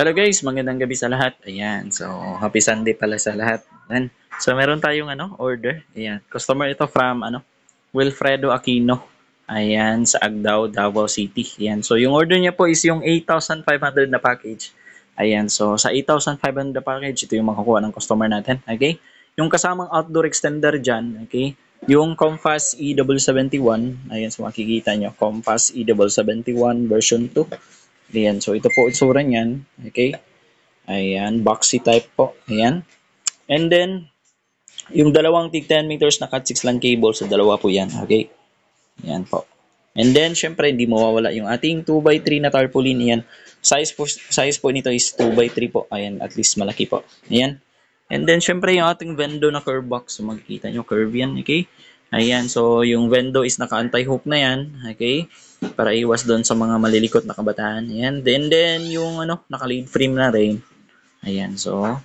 Hello guys, magandang gabi sa lahat. Ayan, so happy Sunday pala sa lahat. Ayan. So meron tayong order. Ayan, customer ito from Wilfredo Aquino. Ayan, sa Agdao, Davao City. Ayan, so yung order niya po is yung 8,500 na package. Ayan, so sa 8,500 na package, ito yung makukuha ng customer natin. Okay? Yung kasamang outdoor extender dyan, okay? Yung Compass EW71, ayan, so makikita nyo, Compass EW71 version 2. Ayan, so ito po itsura niyan. Okay? Ayan, boxy type po. Ayan. And then, yung dalawang tig 10 meters na cat 6 LAN cable, so dalawa po yan. Okay? Ayan po. And then, syempre, hindi mawawala yung ating 2x3 na tarpaulin. Ayan. Size po nito is 2x3 po. Ayan, at least malaki po. Ayan. And then, syempre, yung ating vendo na curve box. So, makikita nyo, curve yan. Okay? Ayan. So, yung vendo is naka-anti-hook na yan. Okay? Para iwas doon sa mga malilikot na kabataan. Ayan. Then yung naka-lead frame na rin. Ayan. So,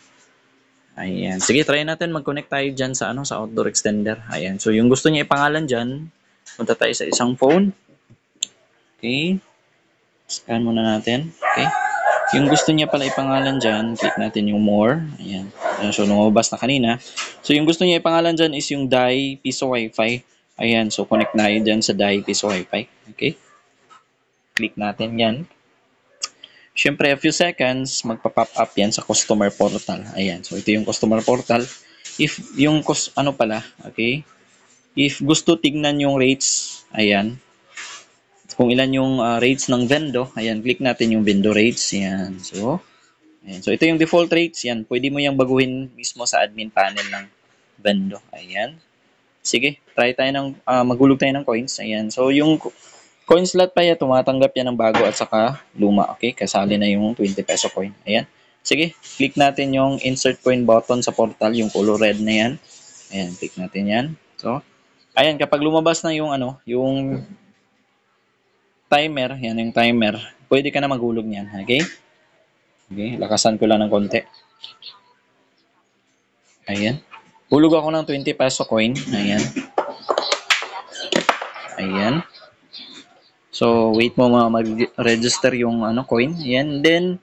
ayan. Sige, try natin mag-connect tayo dyan sa, sa outdoor extender. Ayan. So, yung gusto niya ipangalan dyan, punta tayo sa isang phone. Okay. Scan muna natin. Okay. Yung gusto niya pala ipangalan dyan, click natin yung more. Ayan. So, lumabas na kanina. So, yung gusto niya ipangalan dyan is yung DAI Piso Wi-Fi. Ayan. So, connect na dyan sa DAI Piso Wi-Fi. Okay. Click natin yan. Siyempre, a few seconds, magpa-pop up yan sa customer portal. Ayan. So, ito yung customer portal. If yung okay. If gusto tignan yung rates, ayan. Kung ilan yung rates ng vendo, ayan, click natin yung vendo rates. Ayan. So, ayan. So, ito yung default rates. Yan. Pwede mo yung baguhin mismo sa admin panel ng vendo. Ayan. Sige, try tayo ng, maghulog tayo ng coins. Ayan. So, yung coin slot pa yan, tumatanggap yan ng bago at saka luma. Okay, kasali na yung 20 peso coin. Ayan. Sige, click natin yung insert coin button sa portal, yung color red na yan. Ayan, click natin yan. So, ayan, kapag lumabas na yung yung timer, yan yung timer, pwede ka na maghulog niyan. Okay? Okay, lakasan ko lang ng konti. Ayan. Hulog ako ng 20 peso coin. Ayan. Ayan. So, wait mo mag-register yung coin. Ayan. Then,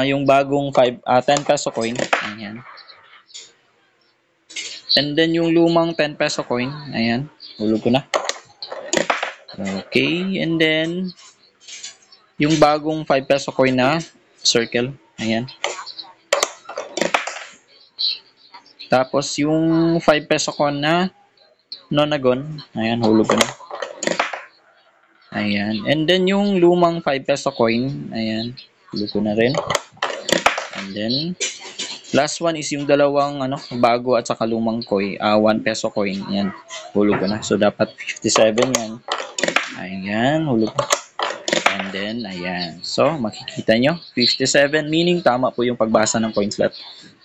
yung bagong 10 peso coin. Ayan. And then, yung lumang 10 peso coin. Ayan. Hulog ko na. Okay. And then, yung bagong 5 peso coin na circle. Ayan. Tapos, yung 5 peso coin na nonagon. Ayan. Hulog ko na. Ayan. And then, yung lumang 5 peso coin. Ayan. Hulog ko na rin. And then, last one is yung dalawang bago at saka lumang coin, 1 peso coin. Yan, hulog ko na. So, dapat 57 yan. Ayan, hulog ko. And then, ayan. So, makikita nyo, 57, meaning tama po yung pagbasa ng coin slot.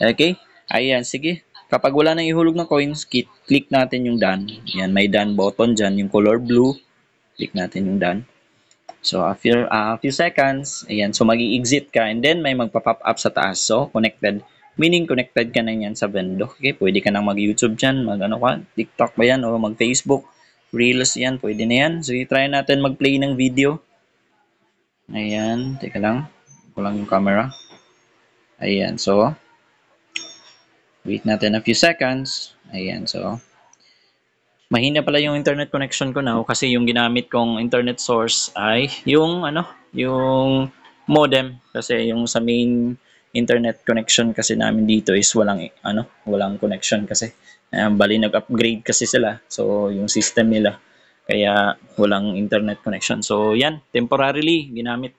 Okay? Ayan, sige. Kapag wala nang ihulog ng coins, click natin yung done. Yan, may done button dyan, yung color blue. Click natin yung done. So, a few seconds, ayan, so mag-i-exit ka and then may magpa-pop up sa taas. So, connected. Meaning, connected ka na yan sa vendo. Okay, pwede ka nang mag-YouTube dyan, TikTok ba yan, o mag-Facebook, Reels yan, pwede na yan. So, i-try natin mag-play ng video. Ayan, teka lang. Kulang yung camera. Ayan, so, wait natin a few seconds. Ayan, so, mahina pala yung internet connection ko now kasi yung ginamit kong internet source ay yung yung modem kasi yung sa main internet connection kasi namin dito is walang connection kasi bali nag-upgrade kasi sila, so yung system nila kaya walang internet connection. So yan, temporarily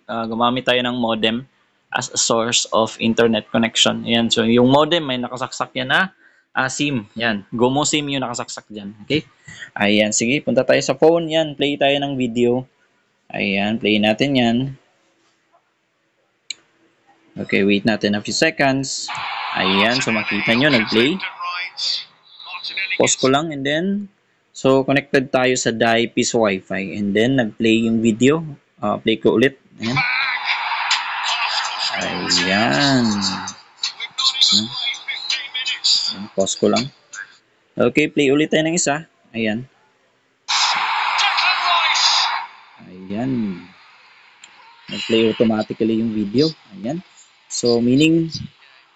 gumamit tayo ng modem as a source of internet connection. Yan, so yung modem may nakasaksak yan na SIM. Yan, Gomo SIM yung nakasaksak dyan. Okay? Ayan, sige, punta tayo sa phone. Yan, play tayo ng video. Ayan, play natin yan. Okay, wait natin a few seconds. Ayan, so makita nyo, nag-play. Pause ko lang and then, so connected tayo sa DAI Piso Wi-Fi and then nag-play yung video. Play ko ulit. Ayan. Ayan. Pause ko lang. Okay, play ulit tayo ng isa. Ayan. Ayan. nag-play automatically yung video. Ayan. So, meaning,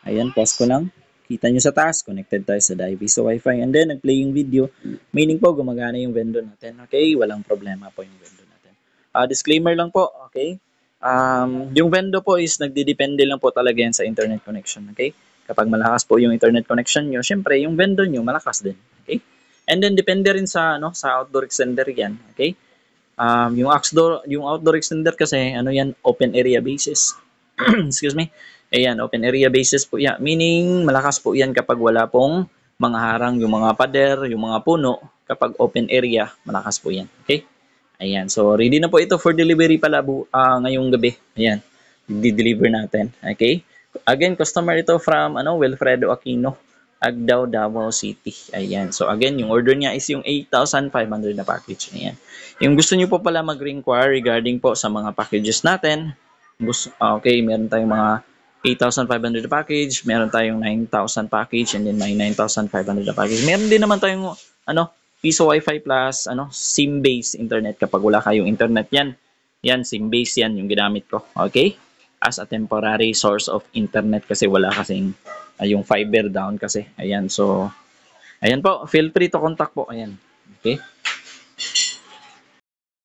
ayan, pause ko lang. Kita nyo sa taas, connected tayo sa Diviso Wi-Fi. And then, nag-play yung video. Meaning po, gumagana yung vendor natin. Okay? Walang problema po yung vendor natin. Disclaimer lang po, okay? Yung vendor po is nagdidepende lang po talaga yan sa internet connection. Okay? Kapag malakas po yung internet connection nyo, syempre, yung vendor nyo malakas din. Okay? And then, depende rin sa, sa outdoor extender yan. Okay? Yung outdoor extender kasi, yan, open area basis. Excuse me. Ayan, open area basis po yan. Meaning, malakas po yan kapag wala pong mga harang, yung mga pader, yung mga puno. Kapag open area, malakas po yan. Okay? Ayan, so ready na po ito for delivery pala ngayong gabi. Ayan, di-deliver natin. Okay? Again, customer ito from Wilfredo Aquino, Agdao, Davao City. Ayan. So again, yung order niya is yung 8,500 na package. Ayan. Yung gusto niyo po pala mag-inquire regarding po sa mga packages natin. Okay, meron tayong mga 8,500 na package, meron tayong 9,000 package, and then may 9,500 na package. Meron din naman tayong Piso Wi-Fi plus SIM-based internet kapag wala kayong internet yan. Yan, SIM-based yan yung ginamit ko. Okay? As a temporary source of internet kasi wala kasing yung fiber down kasi. Ayan, so ayan po, feel free to contact po. Ayan. Okay?